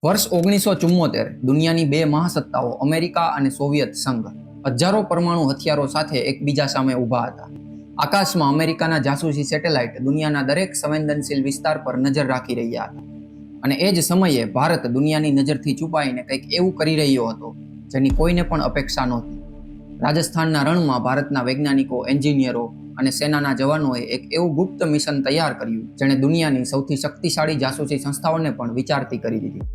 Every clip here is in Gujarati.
વર્ષ 1974 દુનિયાની બે મહાસત્તાઓ અમેરિકા અને સોવિયત સંઘ હજારો પરમાણુ હથિયારો સાથે એકબીજા સામે ઊભા હતા. આકાશમાં અમેરિકાના જાસૂસી સેટેલાઇટ દુનિયાના દરેક સંવેદનશીલ વિસ્તાર પર નજર રાખી રહ્યા હતા. અને એ જ સમયે ભારત દુનિયાની નજરથી છુપાઈને કંઈક એવું કરી રહ્યો હતો જેની કોઈને પણ અપેક્ષા નહોતી. રાજસ્થાનના રણમાં ભારતના વૈજ્ઞાનિકો, એન્જિનિયરો અને સેનાના જવાનોએ એક એવું ગુપ્ત મિશન તૈયાર કર્યું જેણે દુનિયાની સૌથી શક્તિશાળી જાસૂસી સંસ્થાઓને પણ વિચારતી કરી દીધી.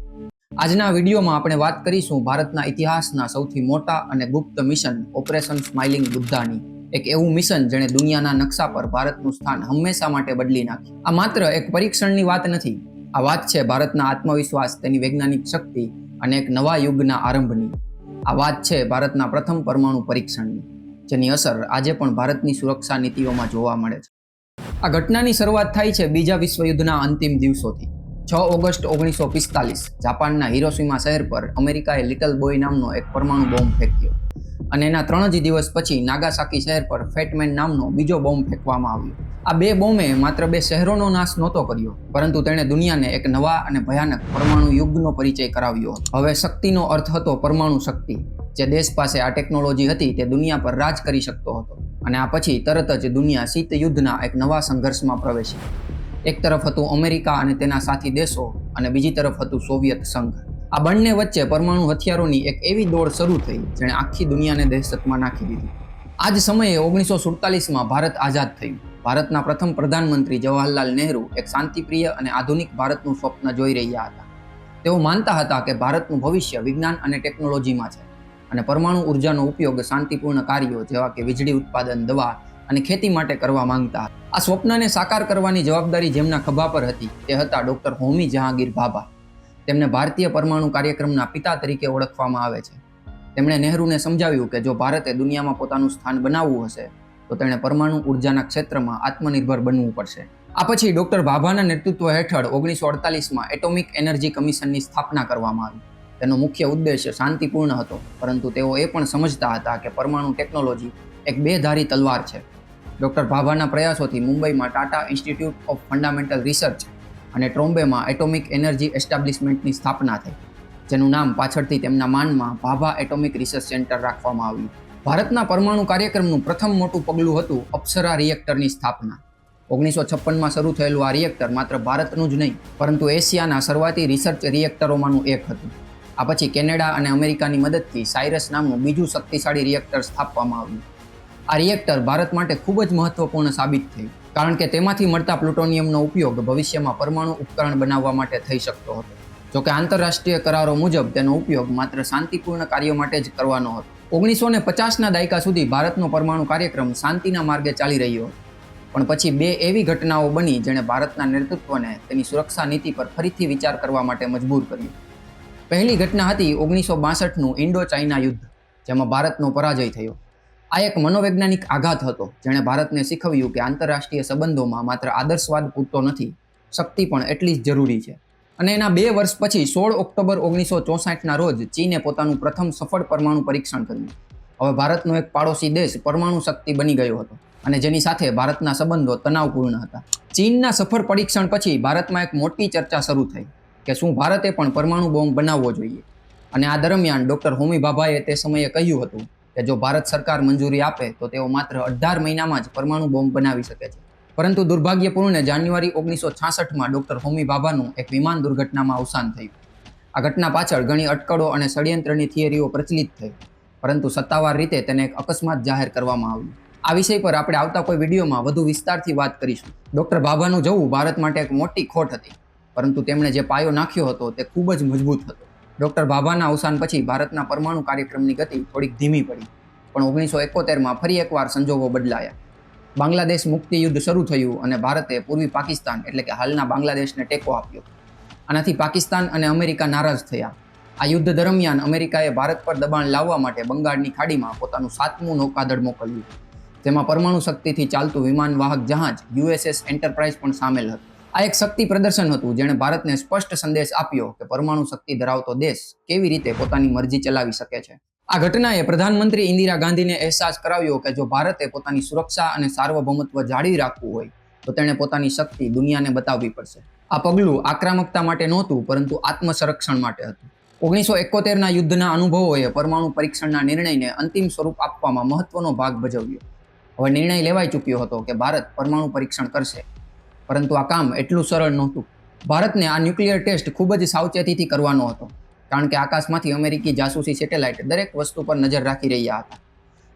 આજના વિડીયોમાં આપણે વાત કરીશું ભારતના ઇતિહાસના સૌથી મોટા અને ગુપ્ત મિશન ઓપરેશન સ્માઇલિંગ બુદ્ધાની. એક એવું મિશન જેણે દુનિયાના નકશા પર ભારતનું સ્થાન હંમેશા માટે બદલી નાખ્યું. આ માત્ર એક પરીક્ષણની વાત નથી. આ વાત છે ભારતના આત્મવિશ્વાસ, તેની વૈજ્ઞાનિક શક્તિ અને એક નવા યુગના આરંભની. આ વાત છે ભારતના પ્રથમ પરમાણુ પરીક્ષણની, જેની અસર આજે પણ ભારતની સુરક્ષા નીતિઓમાં જોવા મળે છે. આ ઘટનાની શરૂઆત થાય છે બીજા વિશ્વયુદ્ધના અંતિમ દિવસોથી. 6 ઓગસ્ટ 1945 જાપાનના હિરોશિમા શહેર પર અમેરિકાએ લિટલ બોય નામનો એક પરમાણુ બોમ્બ ફેંક્યો અને એના 3 જ દિવસ પછી નાગાસાકી શહેર પર ફેટમેન નામનો બીજો બોમ્બ ફેંકવામાં આવ્યો. આ બે બોમ્બે માત્ર બે શહેરોનો નાશ નહોતો કર્યો, પરંતુ તેણે દુનિયાને એક નવા અને ભયાનક પરમાણુ યુગનો પરિચય કરાવ્યો હતો. હવે શક્તિનો અર્થ હતો પરમાણુ શક્તિ. જે દેશ પાસે આ ટેકનોલોજી હતી તે દુનિયા પર રાજ કરી શકતો હતો. અને આ પછી તરત જ દુનિયા શીત યુદ્ધના એક નવા સંઘર્ષમાં પ્રવેશી. એક તરફ હતું અમેરિકા અને તેના સાથી દેશો અને બીજી તરફ હતું સોવિયત સંઘ. આ બંને વચ્ચે પરમાણુ હથિયારોની એક એવી દોડ શરૂ થઈ જેણે આખી દુનિયાને દહેશતમાં નાખી દીધી. આ જ સમયે 1947માં ભારત આઝાદ થયું. ભારતના પ્રથમ પ્રધાનમંત્રી જવાહરલાલ નહેરુ એક શાંતિપ્રિય અને આધુનિક ભારતનું સ્વપ્ન જોઈ રહ્યા હતા. તેઓ માનતા હતા કે ભારતનું ભવિષ્ય વિજ્ઞાન અને ટેકનોલોજીમાં છે અને પરમાણુ ઉર્જાનો ઉપયોગ શાંતિપૂર્ણ કાર્યો જેવા કે વીજળી ઉત્પાદન, દવા અને ખેતી માટે કરવા માંગતા હતા. આ સ્વપ્નને સાકાર કરવાની જવાબદારી જેમના ખભા પર હતી તે હતા ડોક્ટર હોમી જહાંગીર ભાભા. તેમને ભારતીય પરમાણુ કાર્યક્રમના પિતા તરીકે ઓળખવામાં આવે છે. તેમણે નહેરુને સમજાવ્યું કે જો ભારતે દુનિયામાં પોતાનું સ્થાન બનાવવું હશે તો તેણે પરમાણુ ઉર્જાના ક્ષેત્રમાં આત્મનિર્ભર બનવું પડશે. આ પછી ડોક્ટર ભાભાના નેતૃત્વ હેઠળ 1948માં એટોમિક એનર્જી કમિશનની સ્થાપના કરવામાં આવી. તેનો મુખ્ય ઉદ્દેશ્ય શાંતિપૂર્ણ હતો, પરંતુ તેઓ એ પણ સમજતા હતા કે પરમાણુ ટેકનોલોજી એક બેધારી તલવાર છે. ડોક્ટર ભાભાના પ્રયાસોથી મુંબઈમાં Tata institute of fundamental research અને ટ્રોમ્બેમાં એટોમિક એનર્જી એસ્ટાબ્લિશમેન્ટની સ્થાપના થઈ, જેનું નામ પાછળથી તેમના માનમાં ભાભા એટોમિક રિસર્ચ સેન્ટર રાખવામાં આવ્યું. ભારતના પરમાણુ કાર્યક્રમનું પ્રથમ મોટું પગલું હતું અપ્સરા રિએક્ટરની સ્થાપના. 1956માં શરૂ થયેલું આ રિએક્ટર માત્ર ભારતનું જ નહીં, પરંતુ એશિયાના શરૂઆતી રિસર્ચ રિએક્ટરોમાંનું એક હતું. આ પછી કેનેડા અને અમેરિકાની મદદથી સાયરસ નામનું બીજું શક્તિશાળી રિએક્ટર સ્થાપવામાં આવ્યું. આ રિએક્ટર ભારત માટે ખૂબ જ મહત્વપૂર્ણ સાબિત થયું, કારણ કે તેમાંથી મળતા પ્લુટોનિયમનો ઉપયોગ ભવિષ્યમાં પરમાણુ ઉપકરણ બનાવવા માટે થઈ શકતો હતો. જોકે આંતરરાષ્ટ્રીય કરારો મુજબ તેનો ઉપયોગ માત્ર શાંતિપૂર્ણ કાર્યો માટે જ કરવાનો હતો. 1950ના દાયકા સુધી ભારતનો પરમાણુ કાર્યક્રમ શાંતિના માર્ગે ચાલી રહ્યો હતો. પણ પછી બે એવી ઘટનાઓ બની જેણે ભારતના નેતૃત્વને તેની સુરક્ષા નીતિ પર ફરીથી વિચાર કરવા માટે મજબૂર કર્યું. પહેલી ઘટના હતી 1962નું ઇન્ડો ચાઇના યુદ્ધ, જેમાં ભારતનો પરાજય થયો. આ એક મનોવૈજ્ઞાનિક આઘાત હતો જેણે ભારતને શીખવ્યું કે આંતરરાષ્ટ્રીય સંબંધોમાં માત્ર આદર્શવાદ પૂરતો નથી, શક્તિ પણ એટલી જ જરૂરી છે. અને એના 2 વર્ષ પછી 16 ઓક્ટોબર 1964ના રોજ ચીને પોતાનું પ્રથમ સફળ પરમાણુ પરીક્ષણ કર્યું. હવે ભારતનો એક પાડોશી દેશ પરમાણુ શક્તિ બની ગયો હતો અને જેની સાથે ભારતના સંબંધો તણાવપૂર્ણ હતા. ચીનના સફળ પરીક્ષણ પછી ભારતમાં એક મોટી ચર્ચા શરૂ થઈ કે શું ભારતે પણ પરમાણુ બોમ્બ બનાવવો જોઈએ. અને આ દરમિયાન ડોક્ટર હોમી ભાભાએ તે સમયે કહ્યું હતું કે જો ભારત સરકાર મંજૂરી આપે તો તેઓ માત્ર 18 મહિનામાં જ પરમાણુ બોમ્બ બનાવી શકે છે. પરંતુ દુર્ભાગ્યપૂર્ણ જાન્યુઆરી 1966માં ડોક્ટર હોમી ભાભાનું એક વિમાન દુર્ઘટનામાં અવસાન થયું. આ ઘટના પાછળ ઘણી અટકળો અને ષડયંત્રની થિયરીઓ પ્રચલિત થઈ, પરંતુ સત્તાવાર રીતે તેને એક અકસ્માત જાહેર કરવામાં આવ્યું. આ વિષય પર આપણે આવતા કોઈ વિડીયોમાં વધુ વિસ્તારથી વાત કરીશું. ડોક્ટર ભાભાનું જવું ભારત માટે એક મોટી ખોટ હતી, પરંતુ તેમણે જે પાયો નાખ્યો હતો તે ખૂબ જ મજબૂત હતો. ડોક્ટર ભાભાના અવસાન પછી ભારતના પરમાણુ કાર્યક્રમની ગતિ થોડીક ધીમી પડી, પણ 1971માં ફરી એકવાર સંજોગો બદલાયા. બાંગ્લાદેશ મુક્તિ યુદ્ધ શરૂ થયું અને ભારતે પૂર્વી પાકિસ્તાન એટલે કે હાલના બાંગ્લાદેશને ટેકો આપ્યો. આનાથી પાકિસ્તાન અને અમેરિકા નારાજ થયા. આ યુદ્ધ દરમિયાન અમેરિકાએ ભારત પર દબાણ લાવવા માટે બંગાળની ખાડીમાં પોતાનું 7મું નૌકાદળ મોકલ્યું, જેમાં પરમાણુ શક્તિથી ચાલતું વિમાન વાહક જહાજ USS એન્ટરપ્રાઇઝ પણ સામેલ હતું. આ એક શક્તિ પ્રદર્શન હતું જેણે ભારતને સ્પષ્ટ સંદેશ આપ્યો કે પરમાણુ શક્તિ ધરાવતો દેશ કેવી રીતે પોતાની મરજી ચલાવી શકે છે. આ ઘટનાએ પ્રધાનમંત્રી ઇન્દિરા ગાંધીને અહેસાસ કરાવ્યો કે જો ભારતે પોતાની સુરક્ષા અને સાર્વભૌમત્વ જાળવી રાખવું હોય તો તેણે પોતાની શક્તિ દુનિયાને બતાવવી પડશે. આ પગલું આક્રમકતા માટે નહોતું, પરંતુ આત્મસંરક્ષણ માટે હતું. 1971ના યુદ્ધના અનુભવોએ પરમાણુ પરીક્ષણના નિર્ણયને અંતિમ સ્વરૂપ આપવામાં મહત્વનો ભાગ ભજવ્યો. હવે નિર્ણય લેવાઈ ચૂક્યો હતો કે ભારત પરમાણુ પરીક્ષણ કરશે, પરંતુ આ કામ એટલું સરળ નહોતું. ભારતને આ ન્યુક્લિયર ટેસ્ટ ખૂબ જ સાવચેતીથી કરવાનો હતો, કારણ કે આકાશમાંથી અમેરિકી જાસૂસી સેટેલાઇટ દરેક વસ્તુ પર નજર રાખી રહ્યા હતા.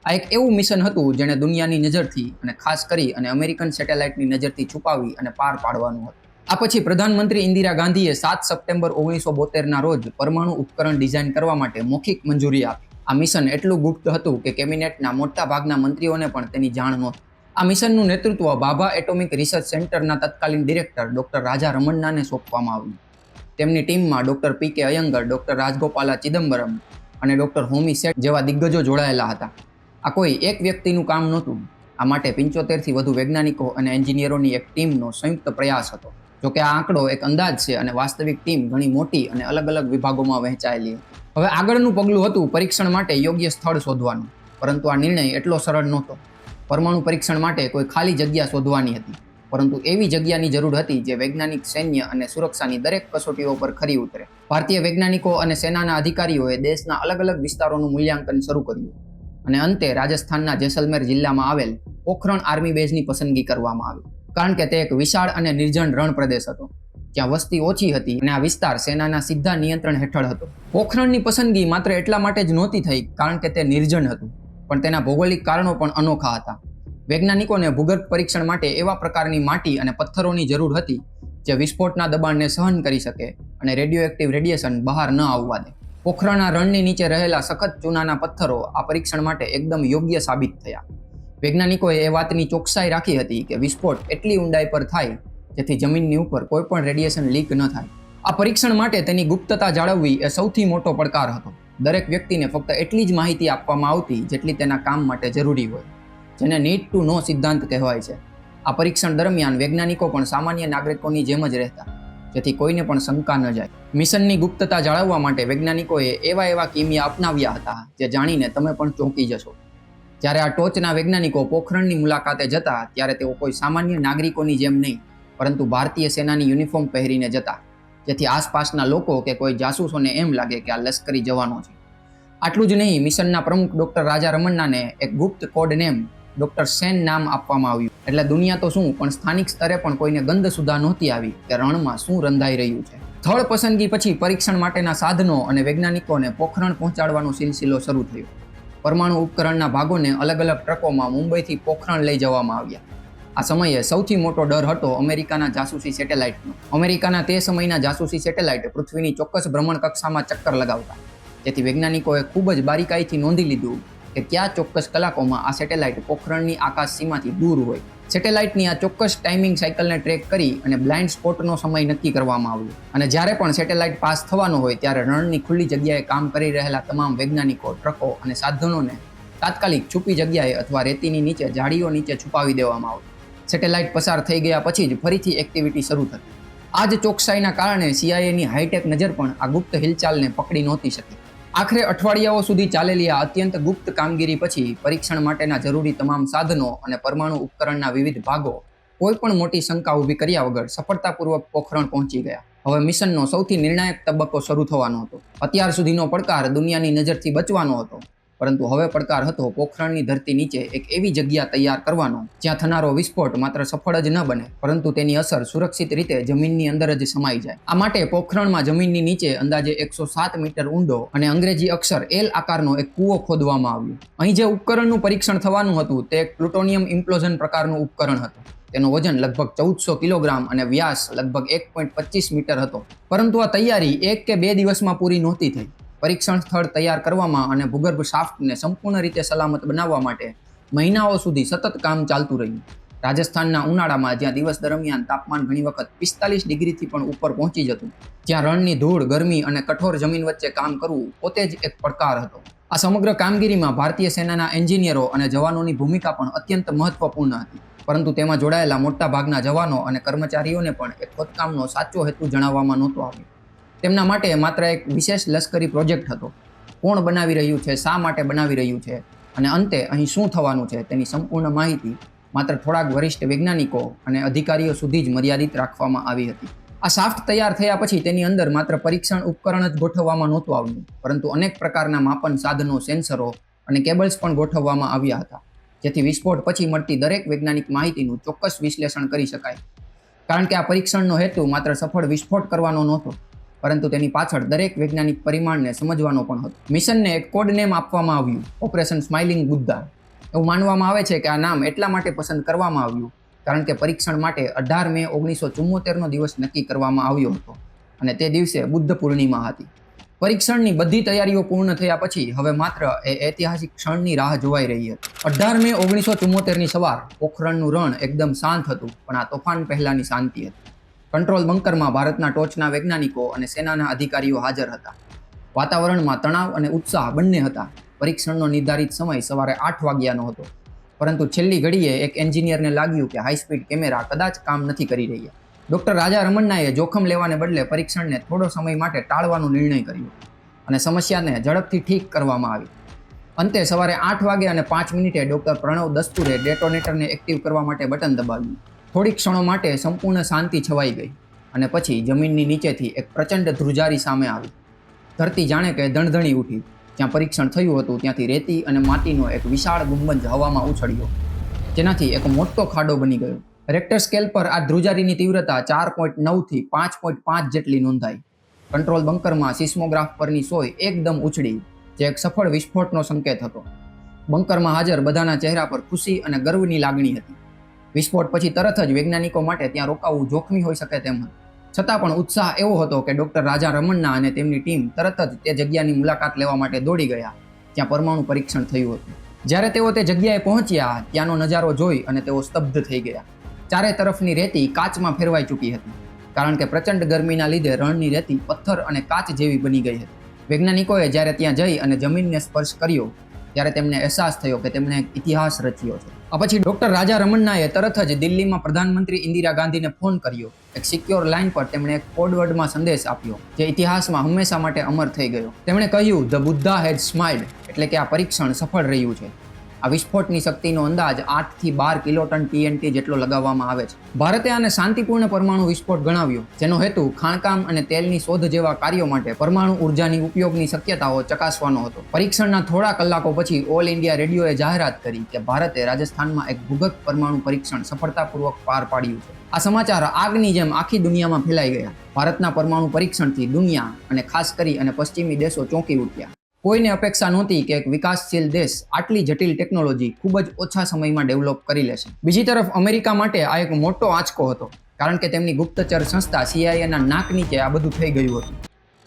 આ એક એવું મિશન હતું જેણે દુનિયાની નજરથી અને ખાસ કરી અને અમેરિકન સેટેલાઇટની નજરથી છુપાવી અને પાર પાડવાનું હતું. આ પછી પ્રધાનમંત્રી ઇન્દિરા ગાંધીએ 7 સપ્ટેમ્બર 1972ના રોજ પરમાણુ ઉપકરણ ડિઝાઇન કરવા માટે મૌખિક મંજૂરી આપી. આ મિશન એટલું ગુપ્ત હતું કે કેબિનેટના મોટા ભાગના મંત્રીઓને પણ તેની જાણ નહોતી. આ મિશનનું નેતૃત્વ ભાભા એટોમિક રિસર્ચ સેન્ટરના તત્કાલીન ડિરેક્ટર ડોક્ટર રાજા રમન્નાને સોંપવામાં આવ્યું. તેમની ટીમમાં ડોક્ટર પી.કે. અયંગર, ડોક્ટર રાજગોપાલા ચિદમ્બરમ અને ડોક્ટર હોમી સેઠ જેવા દિગ્ગજો જોડાયેલા હતા. આ કોઈ એક વ્યક્તિનું કામ નહોતું. આ માટે 75થી વધુ વૈજ્ઞાનિકો અને એન્જિનિયરોની એક ટીમનો સંયુક્ત પ્રયાસ હતો. જોકે આ આંકડો એક અંદાજ છે અને વાસ્તવિક ટીમ ઘણી મોટી અને અલગ અલગ વિભાગોમાં વહેંચાયેલી હતી. હવે આગળનું પગલું હતું પરીક્ષણ માટે યોગ્ય સ્થળ શોધવાનું. પરંતુ આ નિર્ણય એટલો સરળ નહોતો. પરમાણુ પરીક્ષણ માટે કોઈ ખાલી જગ્યા શોધવાની હતી, પરંતુ એવી જગ્યાની જરૂર હતી જે વૈજ્ઞાનિક, સૈન્ય અને સુરક્ષાની દરેક કસોટીઓ પર ખરી ઉતરે. ભારતીય વૈજ્ઞાનિકો અને સેનાના અધિકારીઓએ દેશના અલગ અલગ વિસ્તારોનું મૂલ્યાંકન શરૂ કર્યું અને અંતે રાજસ્થાનના જેસલમેર જિલ્લામાં આવેલ પોખરણ આર્મી બેઝની પસંદગી કરવામાં આવી. કારણ કે તે એક વિશાળ અને નિર્જન રણ પ્રદેશ હતો, જ્યાં વસ્તી ઓછી હતી અને આ વિસ્તાર સેનાના સીધા નિયંત્રણ હેઠળ હતો. પોખરણની પસંદગી માત્ર એટલા માટે જ નહોતી થઈ કારણ કે તે નિર્જન હતું, પણ તેના ભૌગોલિક કારણો પણ અનોખા હતા. વૈજ્ઞાનિકોને ભૂગર્ભ પરીક્ષણ માટે એવા પ્રકારની માટી અને પથ્થરોની જરૂર હતી જે વિસ્ફોટના દબાણને સહન કરી શકે અને રેડિયોએક્ટિવ રેડિયેશન બહાર ન આવવા દે. પોખરણના રણની નીચે રહેલા સખત ચૂનાના પથ્થરો આ પરીક્ષણ માટે એકદમ યોગ્ય સાબિત થયા. વૈજ્ઞાનિકોએ એ વાતની ચોકસાઈ રાખી હતી કે વિસ્ફોટ એટલી ઊંડાઈ પર થાય જેથી જમીનની ઉપર કોઈ પણ રેડિયેશન લીક ન થાય. આ પરીક્ષણ માટે તેની ગુપ્તતા જાળવવી એ સૌથી મોટો પડકાર હતો. દરેક વ્યક્તિને ફક્ત એટલી જ માહિતી આપવામાં આવતી જેટલી તેના કામ માટે જરૂરી હોય, જેને નીડ ટુ નો સિદ્ધાંત કહેવાય છે. આ પરીક્ષણ દરમિયાન વૈજ્ઞાનિકો પણ સામાન્ય નાગરિકોની જેમ જ રહેતા, જેથી કોઈને પણ શંકા ન જાય. મિશનની ગુપ્તતા જાળવવા માટે વૈજ્ઞાનિકોએ એવા કિમિયા અપનાવ્યા હતા જે જાણીને તમે પણ ચોંકી જશો. જ્યારે આ ટોચના વૈજ્ઞાનિકો પોખરણની મુલાકાતે જતા ત્યારે તેઓ કોઈ સામાન્ય નાગરિકોની જેમ નહીં, પરંતુ ભારતીય સેનાની યુનિફોર્મ પહેરીને જતા, જેથી આસપાસના લોકો કે કોઈ જાસૂસોને એમ લાગે કે આ લશ્કરી જવાનો છે. આટલું જ નહીં, મિશનના પ્રમુખ ડોક્ટર રાજા રમન્નાને એક ગુપ્ત કોડ નેમ ડોક્ટર સેન નામ આપવામાં આવ્યું. એટલે દુનિયા તો શું, પણ સ્થાનિક સ્તરે પણ કોઈને ગંધ સુધા નહોતી આવી કે રણમાં શું રંધાઈ રહ્યું છે. સ્થળ પસંદગી પછી પરીક્ષણ માટેના સાધનો અને વૈજ્ઞાનિકોને પોખરણ પહોંચાડવાનો સિલસિલો શરૂ થયો. પરમાણુ ઉપકરણના ભાગોને અલગ અલગ ટ્રકોમાં મુંબઈથી પોખરણ લઈ જવામાં આવ્યા. આ સમયે સૌથી મોટો ડર હતો અમેરિકાના જાસૂસી સેટેલાઇટનો. અમેરિકાના તે સમયના જાસૂસી સેટેલાઇટ પૃથ્વીની ચોક્કસ ભ્રમણ કક્ષામાં ચક્કર લગાવતા, જેથી વૈજ્ઞાનિકોએ ખૂબ જ બારીકાઈથી નોંધી લીધું કે કયા ચોક્કસ કલાકોમાં આ સેટેલાઇટ પોખરણની આકાશ સીમાથી દૂર હોય. સેટેલાઇટની આ ચોક્કસ ટાઈમિંગ સાયકલને ટ્રેક કરી અને બ્લાઇન્ડ સ્પોટનો સમય નક્કી કરવામાં આવ્યો. અને જ્યારે પણ સેટેલાઇટ પાસ થવાનો હોય ત્યારે રણની ખુલ્લી જગ્યાએ કામ કરી રહેલા તમામ વૈજ્ઞાનિકો, ટ્રકો અને સાધનોને તાત્કાલિક છુપી જગ્યાએ અથવા રેતીની નીચે ઝાડીઓ નીચે છુપાવી દેવામાં આવ્યું. સેટેલાઇટ પસાર થઈ ગયા પછી જ ફરીથી એક્ટિવિટી શરૂ થતી. આ જ ચોકસાઈના કારણે સીઆઈએની હાઈટેક નજર પણ આ ગુપ્ત હિલચાલને પકડી નહોતી શકી. આખરે અઠવાડિયાઓ સુધી ચાલેલી આ અત્યંત ગુપ્ત કામગીરી પછી પરીક્ષણ માટેના જરૂરી તમામ સાધનો અને પરમાણુ ઉપકરણના વિવિધ ભાગો કોઈ પણ મોટી શંકા ઊભી કર્યા વગર સફળતાપૂર્વક પોખરણ પહોંચી ગયા. હવે મિશનનો સૌથી નિર્ણાયક તબક્કો શરૂ થવાનો હતો. અત્યાર સુધીનો પડકાર દુનિયાની નજરથી બચવાનો હતો, પરંતુ હવે પડકાર હતો પોખરણની ધરતી નીચે એક એવી જગ્યા તૈયાર કરવાનો જ્યાં થનારો વિસ્ફોટ માત્ર સફળ જ ન બને, પરંતુ તેની અસર સુરક્ષિત રીતે જમીનની અંદર જ સમાઈ જાય. આ માટે પોખરણમાં જમીનની નીચે અંદાજે 107 મીટર ઊંડો અને અંગ્રેજી અક્ષર L આકારનો એક કૂવો ખોદવામાં આવ્યો. અહીં જે ઉપકરણનું પરીક્ષણ થવાનું હતું તે એક પ્લુટોનિયમ ઇમ્પ્લોઝન પ્રકારનું ઉપકરણ હતું. તેનું વજન લગભગ 1400 કિલોગ્રામ અને વ્યાસ લગભગ 1.25 મીટર હતો. પરંતુ આ તૈયારી 1 કે 2 દિવસમાં પૂરી નહોતી થઈ. પરીક્ષણ સ્થળ તૈયાર કરવામાં અને ભૂગર્ભ શાફ્ટને સંપૂર્ણ રીતે સલામત બનાવવા માટે મહિનાઓ સુધી સતત કામ ચાલતું રહ્યું. રાજસ્થાનના ઉનાળામાં જ્યાં દિવસ દરમિયાન તાપમાન ઘણી વખત 45 ડિગ્રીથી પણ ઉપર પહોંચી જતું, જ્યાં રણની ધૂળ, ગરમી અને કઠોર જમીન વચ્ચે કામ કરવું પોતે જ એક પડકાર હતો. આ સમગ્ર કામગીરીમાં ભારતીય સેનાના એન્જિનિયરો અને જવાનોની ભૂમિકા પણ અત્યંત મહત્વપૂર્ણ હતી. પરંતુ તેમાં જોડાયેલા મોટા ભાગના જવાનો અને કર્મચારીઓને પણ એક ખોદકામનો સાચો હેતુ જણાવવામાં નહોતો આવ્યો. તેમના માટે માત્ર એક વિશેષ લશ્કરી પ્રોજેક્ટ હતો. કોણ બનાવી રહ્યું છે, શા માટે બનાવી રહ્યું છે અને અંતે અહીં શું થવાનું છે તેની સંપૂર્ણ માહિતી માત્ર થોડાક વરિષ્ઠ વૈજ્ઞાનિકો અને અધિકારીઓ સુધી જ મર્યાદિત રાખવામાં આવી હતી. આ શાફ્ટ તૈયાર થયા પછી તેની અંદર માત્ર પરીક્ષણ ઉપકરણ જ ગોઠવવામાં નહોતું આવ્યું, પરંતુ અનેક પ્રકારના માપન સાધનો, સેન્સરો અને કેબલ્સ પણ ગોઠવવામાં આવ્યા હતા, જેથી વિસ્ફોટ પછી મળતી દરેક વૈજ્ઞાનિક માહિતીનું ચોક્કસ વિશ્લેષણ કરી શકાય. કારણ કે આ પરીક્ષણનો હેતુ માત્ર સફળ વિસ્ફોટ કરવાનો નહોતો, પરંતુ તેની પાછળ દરેક વૈજ્ઞાનિક પરિમાણને સમજવાનો પણ હતો. મિશનને એક કોડ નેમ આપવામાં આવ્યું, ઓપરેશન સ્માઇલિંગ બુદ્ધા. એવું માનવામાં આવે છે કે આ નામ એટલા માટે પસંદ કરવામાં આવ્યું કારણ કે પરીક્ષણ માટે 18 મે 1974નો દિવસ નક્કી કરવામાં આવ્યો હતો અને તે દિવસે બુદ્ધ પૂર્ણિમા હતી. પરીક્ષણની બધી તૈયારીઓ પૂર્ણ થયા પછી હવે માત્ર એ ઐતિહાસિક ક્ષણની રાહ જોવાઈ રહી હતી. 18 મે 1974ની સવાર. પોખરણનું રણ એકદમ શાંત હતું, પણ આ તોફાન પહેલાની શાંતિ હતી. કંટ્રોલ બંકરમાં ભારતના ટોચના વૈજ્ઞાનિકો અને સેનાના અધિકારીઓ હાજર હતા. વાતાવરણમાં તણાવ અને ઉત્સાહ બંને હતા. પરીક્ષણનો નિર્ધારિત સમય સવારે 8 વાગ્યાનો હતો, પરંતુ છેલ્લી ઘડીએ એક એન્જિનિયરને લાગ્યું કે હાઈ સ્પીડ કેમેરા કદાચ કામ નથી કરી રહ્યા. ડોક્ટર રાજા રમન્નાએ જોખમ લેવાને બદલે પરીક્ષણને થોડો સમય માટે ટાળવાનો નિર્ણય કર્યો અને સમસ્યાને ઝડપથી ઠીક કરવામાં આવી. અંતે સવારે 8 વાગે અને 5 મિનિટે ડોક્ટર પ્રણવ દસ્તુરે ડેટોનેટરને એક્ટિવ કરવા માટે બટન દબાવ્યું. થોડી ક્ષણો માટે સંપૂર્ણ શાંતિ છવાઈ ગઈ અને પછી જમીનની નીચેથી એક પ્રચંડ ધ્રુજારી સામે આવી. ધરતી જાણે કે ધણધણી ઉઠી. જ્યાં પરીક્ષણ થયું હતું ત્યાંથી રેતી અને માટીનો એક વિશાળ ગુંબજ હવામાં ઉછળ્યો, જેનાથી એક મોટો ખાડો બની ગયો. રેક્ટર સ્કેલ પર આ ધ્રુજારીની તીવ્રતા 4.9 થી 5.5 જેટલી નોંધાઈ. કંટ્રોલ બંકરમાં સિસ્મોગ્રાફ પરની સોય એકદમ ઉછળી, જે એક સફળ વિસ્ફોટનો સંકેત હતો. બંકરમાં હાજર બધાના ચહેરા પર ખુશી અને ગર્વની લાગણી હતી. વિસ્ફોટ પછી તરત જ વૈજ્ઞાનિકો માટે ત્યાં રોકાવું જોખમી હોઈ શકે તેમ હતું. છતાં પણ ઉત્સાહ એવો હતો કે ડોક્ટર રાજા રમન્ના અને તેમની ટીમ તરત જ તે જગ્યાની મુલાકાત લેવા માટે દોડી ગયા જ્યાં પરમાણુ પરીક્ષણ થયું હતું. જ્યારે તેઓ તે જગ્યાએ પહોંચ્યા, ત્યાંનો નજારો જોઈ અને તેઓ સ્તબ્ધ થઈ ગયા. ચારે તરફની રેતી કાચમાં ફેરવાઈ ચૂકી હતી, કારણ કે પ્રચંડ ગરમીના લીધે રણની રેતી પથ્થર અને કાચ જેવી બની ગઈ હતી. વૈજ્ઞાનિકોએ જ્યારે ત્યાં જઈ અને જમીનને સ્પર્શ કર્યો, ત્યારે તેમને અહેસાસ થયો કે તેમણે એક ઇતિહાસ રચ્યો છે. આ પછી ડોક્ટર રાજા રમન્નાએ તરત જ દિલ્હીમાં પ્રધાનમંત્રી ઇન્દિરા ગાંધીને ફોન કર્યો. એક સિક્યોર લાઇન પર તેમણે એક કોડવર્ડમાં સંદેશ આપ્યો, જે ઇતિહાસમાં હંમેશા માટે અમર થઈ ગયો. તેમણે કહ્યું, ધ બુદ્ધા હેઝ સ્માઇલ્ડ, એટલે કે આ પરીક્ષણ સફળ રહ્યું છે. આ વિસ્ફોટની શક્તિનો અંદાજ 8 થી 12 કિલોટન TNT જેટલો લગાવવામાં આવે છે. ભારતે આને શાંતિપૂર્ણ પરમાણુ વિસ્ફોટ ગણાવ્યો, જેનો હેતુ ખાણકામ અને તેલની શોધ જેવા કાર્યો માટે પરમાણુ ઉર્જાની ઉપયોગની શક્યતાઓ ચકાસવાનો હતો. પરીક્ષણના થોડા કલાકો પછી ઓલ ઇન્ડિયા રેડિયોએ જાહેરાત કરી કે ભારતે રાજસ્થાનમાં એક ભૂગર્ભ પરમાણુ પરીક્ષણ સફળતાપૂર્વક પાર પાડ્યું છે. આ સમાચાર આગની જેમ આખી દુનિયામાં ફેલાઈ ગયા. ભારતના પરમાણુ પરીક્ષણથી દુનિયા અને ખાસ કરી અને પશ્ચિમી દેશો ચોંકી ઉઠ્યા. કોઈને અપેક્ષા નહોતી કે એક વિકાસશીલ દેશ આટલી જટિલ ટેકનોલોજી ખૂબ જ ઓછા સમયમાં ડેવલપ કરી લેશે. બીજી તરફ અમેરિકા માટે આ એક મોટો આંચકો હતો, કારણ કે તેમની ગુપ્તચર સંસ્થા CIAના નાક નીચે આ બધું થઈ ગયું હતું.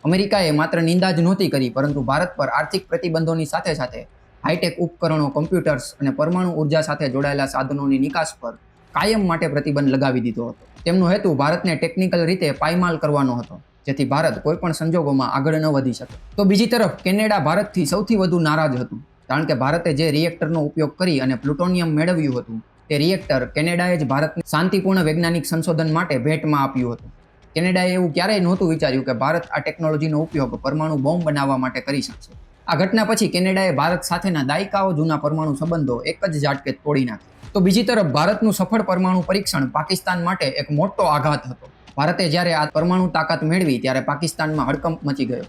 અમેરિકાએ માત્ર નિંદા જ નહોતી કરી, પરંતુ ભારત પર આર્થિક પ્રતિબંધોની સાથે સાથે હાઈટેક ઉપકરણો, કોમ્પ્યુટર્સ અને પરમાણુ ઉર્જા સાથે જોડાયેલા સાધનોની નિકાસ પર કાયમ માટે પ્રતિબંધ લગાવી દીધો હતો. તેમનો હેતુ ભારતને ટેકનિકલ રીતે પાયમાલ કરવાનો હતો, જેથી ભારત કોઈ પણ સંજોગોમાં આગળ ન વધી શકે. તો બીજી તરફ કેનેડા ભારતથી સૌથી વધુ નારાજ હતું, કારણ કે ભારતે જે રિએક્ટરનો ઉપયોગ કરી અને પ્લુટોનિયમ મેળવ્યું હતું, તે રિએક્ટર કેનેડાએ જ ભારતને શાંતિપૂર્ણ વૈજ્ઞાનિક સંશોધન માટે ભેટમાં આપ્યું હતું. કેનેડાએ એવું ક્યારેય નહોતું વિચાર્યું કે ભારત આ ટેકનોલોજીનો ઉપયોગ પરમાણુ બોમ્બ બનાવવા માટે કરી શકશે. આ ઘટના પછી કેનેડાએ ભારત સાથેના દાયકાઓ જૂના પરમાણુ સંબંધો એક જ ઝાટકે તોડી નાખ્યા. તો બીજી તરફ ભારતનું સફળ પરમાણુ પરીક્ષણ પાકિસ્તાન માટે એક મોટો આઘાત હતો. ભારતે જ્યારે આ પરમાણુ તાકાત મેળવી ત્યારે પાકિસ્તાનમાં હડકંપ મચી ગયો.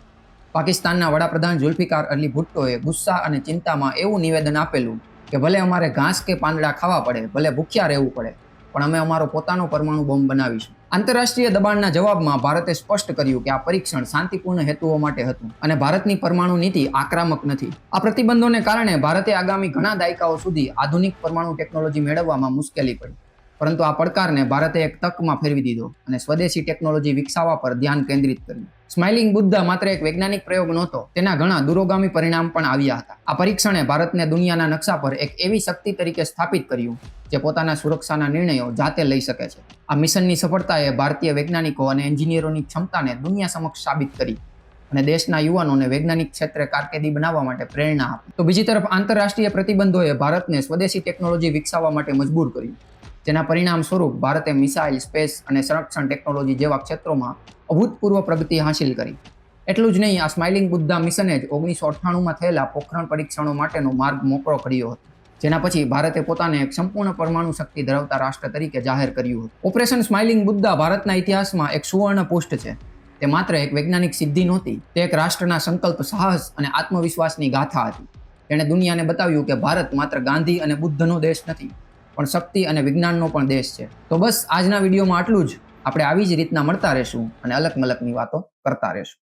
પાકિસ્તાનના વડાપ્રધાન ઝુલ્ફિકાર અલી ભુટ્ટોએ ગુસ્સા અને ચિંતામાં એવું નિવેદન આપેલું કે ભલે અમારે ઘાસ કે પાંદડા ખાવા પડે, ભલે ભૂખ્યા રહેવું પડે, પણ અમે અમારો પોતાનો પરમાણુ બોમ્બ બનાવીશું. આંતરરાષ્ટ્રીય દબાણના જવાબમાં ભારતે સ્પષ્ટ કર્યું કે આ પરીક્ષણ શાંતિપૂર્ણ હેતુઓ માટે હતું અને ભારતની પરમાણુ નીતિ આક્રમક નથી. આ પ્રતિબંધોને કારણે ભારતે આગામી ઘણા દાયકાઓ સુધી આધુનિક પરમાણુ ટેકનોલોજી મેળવવામાં મુશ્કેલી પડી. પરંતુ આ પડકારને ભારતે એક તકમાં ફેરવી દીધો અને સ્વદેશી ટેકનોલોજી વિકસાવવા પર ધ્યાન કેન્દ્રિત કર્યું. સ્માઇલિંગ બુદ્ધા માત્ર એક વૈજ્ઞાનિક પ્રયોગ નહોતો, તેના ઘણા દૂરોગામી પરિણામ પણ આવ્યા હતા. આ પરીક્ષણે ભારતને દુનિયાના નકશા પર એક એવી શક્તિ તરીકે સ્થાપિત કર્યું જે પોતાના સુરક્ષાના નિર્ણયો જાતે લઈ શકે છે. આ મિશનની સફળતાએ ભારતીય વૈજ્ઞાનિકો અને એન્જિનિયરોની ક્ષમતાને દુનિયા સમક્ષ સાબિત કરી અને દેશના યુવાનોને વૈજ્ઞાનિક ક્ષેત્રે કારકિર્દી બનાવવા માટે પ્રેરણા આપી. તો બીજી તરફ આંતરરાષ્ટ્રીય પ્રતિબંધોએ ભારતને સ્વદેશી ટેકનોલોજી વિકસાવવા માટે મજબૂર કર્યું, જેના પરિણામ સ્વરૂપ ભારતે મિસાઇલ, સ્પેસ અને સંરક્ષણ ટેકનોલોજી જેવા ક્ષેત્રોમાં અભૂતપૂર્વ પ્રગતિ હાંસિલ કરી. એટલું જ નહીં, આ સ્માઇલિંગ બુદ્ધા મિશને જ 1998માં થયેલા પોખરણ પરીક્ષણો માટેનો માર્ગ મોકળો કર્યો હતો, જેના પછી ભારતે પોતાને એક સંપૂર્ણ પરમાણુ શક્તિ ધરાવતા રાષ્ટ્ર તરીકે જાહેર કર્યું હતું. ઓપરેશન સ્માઇલિંગ બુદ્ધા ભારતના ઇતિહાસમાં એક સુવર્ણ પૃષ્ઠ છે. તે માત્ર એક વૈજ્ઞાનિક સિદ્ધિ નહોતી, તે એક રાષ્ટ્રના સંકલ્પ, સાહસ અને આત્મવિશ્વાસની ગાથા હતી. તેણે દુનિયાને બતાવ્યું કે ભારત માત્ર ગાંધી અને બુદ્ધનો દેશ નથી, પણ શક્તિ અને વિજ્ઞાનનો પણ દેશ છે. તો બસ આજના વિડીયોમાં આટલું જ. આપણે આવી જ રીતના મળતા રહેશું અને અલગ મલકની વાતો કરતા રહેશું.